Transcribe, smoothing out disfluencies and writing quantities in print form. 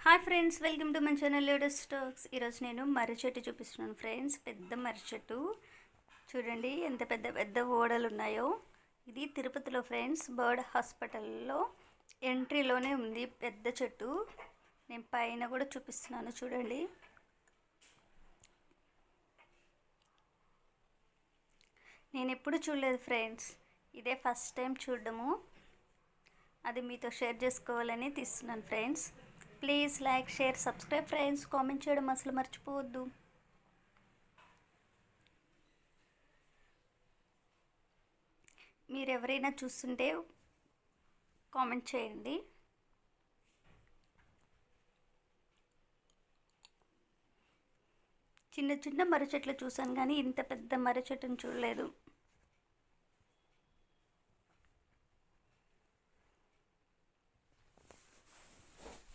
Hi friends, welcome to my channel latest stocks. ఈరోజు నేను మర్రి చెట్టు చూపిస్తున్నాను ఫ్రెండ్స్. పెద్ద మర్రి చెట్టు చూడండి, ఎంత పెద్ద పెద్ద ఓడలు ఉన్నాయో. ఇది తిరుపతిలో ఫ్రెండ్స్, బర్డ్ హాస్పిటల్లో ఎంట్రీలోనే ఉంది పెద్ద చెట్టు. నేను పైన కూడా చూపిస్తున్నాను చూడండి. నేను ఎప్పుడు చూడలేదు ఫ్రెండ్స్, ఇదే ఫస్ట్ టైం చూడడము. అది మీతో షేర్ చేసుకోవాలని తీస్తున్నాను friends. Please like, share, subscribe friends. Comment చేయడం అసలు మర్చిపోవద్దు. మీరు ఎవరైనా చూస్తుంటే కామెంట్ చేయండి. చిన్న చిన్న మర్రి చెట్లు చూసాను కానీ ఇంత పెద్ద మర్రి చెట్టును చూడలేదు.